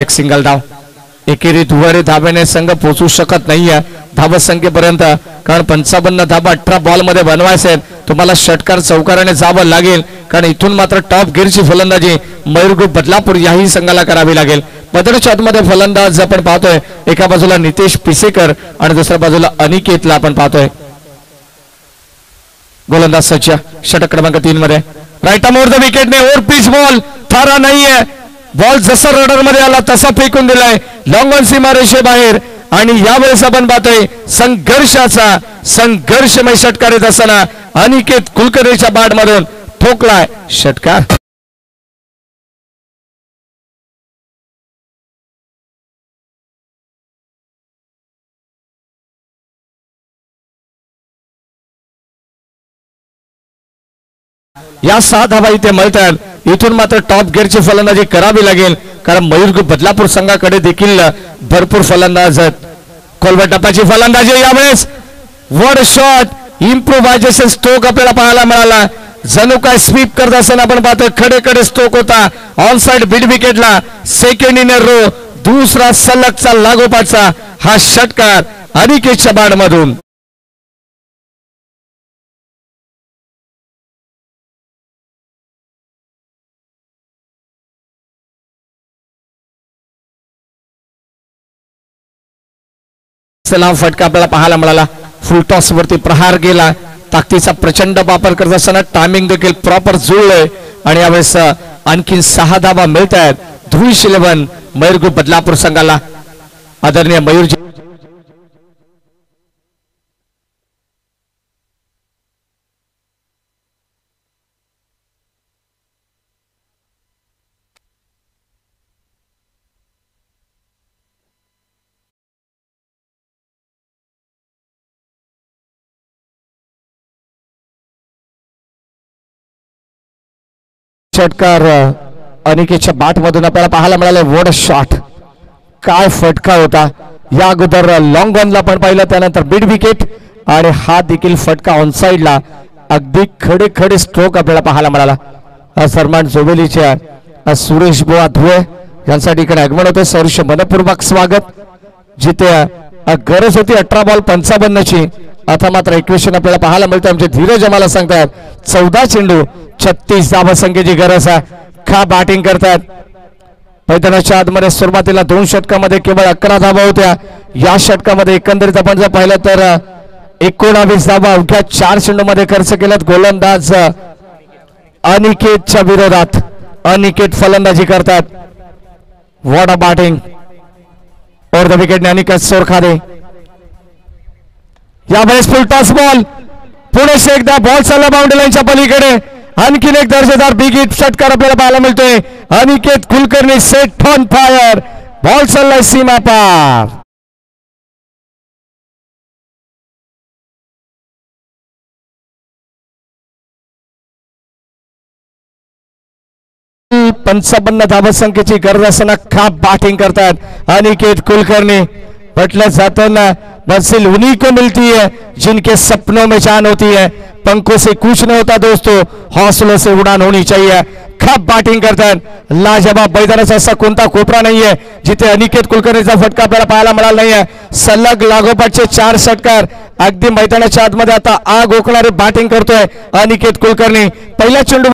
एक सिंगल धाव. एकेरी दुहेरी धाब्याने संघ पोहोचू शकत नाहीये धावा संख्येपर्यंत, कारण 55 धाबा 18 बॉल मध्ये बनवायचे. तुम्हाला षटकार चौकाराने जावं लागेल, कारण इथून मात्र टॉप गिअरची फलंदाजी मयूर ग्रुप बदलापूर याही संघाला करावी लागेल. मैदानाच्या आतमध्ये फलंदाज आपण पाहतोय, एका बाजूला नितेश पिसेकर आणि दुसऱ्या बाजूला अनिकेतला आपण पाहतोय. गोलंदाज सज्ज षटक क्रमांक 3 मध्ये राईट आर्म द विकेटने ओव्हर पिच बॉल थारा नाहीये. बॉल जसा रडर मध्ये आला तसा फेकून दिलाय लॉंग ऑन सीमारेषे बाहेर. आणि यावेळेस आपण पाहतोय संघर्षमय षटकार येत असताना अनिकेत कुलकर्णीच्या बॅट मधून ठोकलाय षटकार. या 6 धावा इथे मिळतात. इथून मात्र टॉप गिअरची फलंदाजी करावी लागेल, कारण मयूर ग्रुप बदलापूर संघाकडे देखील भरपूर फलंदाज आहेत. खोलवर टप्प्याची फलंदाजी यावेळेस वर्ड शॉट इम्प्रोव्हायझेशन स्ट्रोक आपल्याला पाहायला मिळाला. जणू काय स्वीप करत असताना आपण पाहतोय खडे स्ट्रोक होता ऑन साइड मिड विकेटला. सेकंड इन रो दुसरा सलगचा लागोपाठचा हा षटकार अनिकेतच्या बॅट मधून. फटका आपल्याला पाहायला मिळाला. फुल टॉस वरती प्रहार गेला. ताकदीचा प्रचंड वापर करत असताना टायमिंग देखील प्रॉपर जुळलंय आणि यावेळेस आणखी 6 धावा मिळत आहेत. धुळीश 11 मयूर ग्रुप बदलापूर संघाला. आदरणीय मयूरजी षटकार अनिकेतच्या बॅट मधून आपल्याला पाहायला मिळाले. वॉट अ शॉट, काय फटका होता. या अगोदर लॉंग ऑनला पण पाहिलं, त्यानंतर मिड विकेट आणि हा देखील फटका ऑन साइडला. अगदी खडे स्ट्रोक आपल्याला पाहायला मिळाला. सन्मान जोबेलीच्या सुरेश बुवा धुळे यांसाठी इकडे आगमन होते. सहर्ष मनपूर्वक स्वागत. जिथे गरज होती 18 बॉल 55ची, आता मात्र 21 आपल्याला पाहायला मिळतं. आमचे धीरज आम्हाला सांगतात 14 चेंडू 36 धावा संख्येची गरज आहे. खा बॅटिंग करतात. मैदानाच्या आतमध्ये सुरुवातीला 2 षटकामध्ये केवळ 11 धावा होत्या. या षटकामध्ये एकंदरीत आपण जर पाहिलं तर 19 धावा अवघ्या 4 चेंडूमध्ये खर्च केल्यात. गोलंदाज अनिकेतच्या विरोधात अनिकेत फलंदाजी करतात. What a batting over the विकेटने अनिकेत सोरखादे. यावेळेस फुल टॉस बॉल पुढे एकदा बॉल चालला बाउंड्री लाईनच्या पलीकडे. आणखीन एक दर्जेदार बिग हिट षटकार आपल्याला पाहायला मिळतोय. Aniket Kulkarni set on fire. Ball चाललाय सीमा पार. पंचावन्न धावा संख्येची गरज असताना खाप बॅटिंग करतात अनिकेत कुलकर्णी. पटलं जाताना मंजिल उन्हीं को मिलती है जिनके सपनों में जान होती है. पंखों से कुछ नहीं होता दोस्तों, हौसलों से उड़ान होनी चाहिए. खाप बॅटिंग करतात. लाजवाब. मैदानाचा असा कोणता कोपरा नाहीये जिथे अनिकेत कुलकर्णीचा फटका आपल्याला पाहायला मिळाला नाहीये. सलग लागोपाठचे 4 षटकार. अगदी मैदानाच्या आतमध्ये आता आग ओकणारी बॅटिंग करतोय अनिकेत कुलकर्णी. पहिला चेंडू